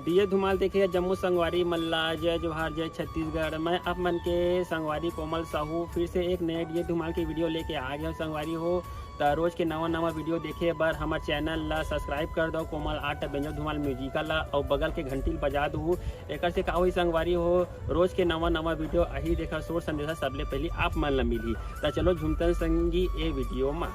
दिए धुमाल देखिए जम्मू संगवारी मल्ला जय जोहार जय छत्तीसगढ़। मैं आप मन के संगवारी कोमल साहू फिर से एक नए दिए धुमाल की वीडियो लेके आ गया संगवारी हो। तो रोज के नवा वीडियो देखे बर हमारे चैनल ला सब्सक्राइब कर दो कोमल आर्ट बेंजो धुमाल म्यूजिकल ला और बगल के घंटी बजा दू। एक से का हुई संगवारी हो रोज के नवा वीडियो अही देखा सोच संदेशा सबले पहले आप मन ला मिली। तो चलो झुमतन संगी ए वीडियो में।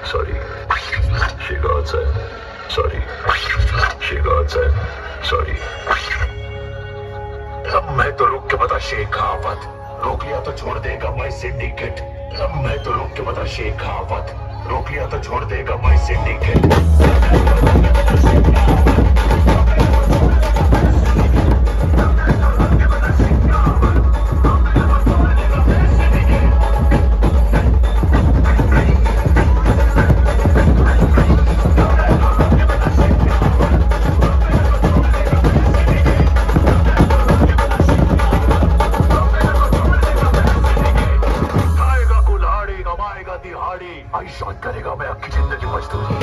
Sorry. She go outside. Sorry. She go outside. Sorry. अब मैं तो रुक के बता शेख कहावत, रोक लिया तो छोड़ देगा माय सिंडिकेट। अब मैं तो रुक के बता शेख कहावत, रोक लिया तो छोड़ देगा माय सिंडिकेट। आयुष्मान करेगा मैं आपकी जिंदगी मजदूरी।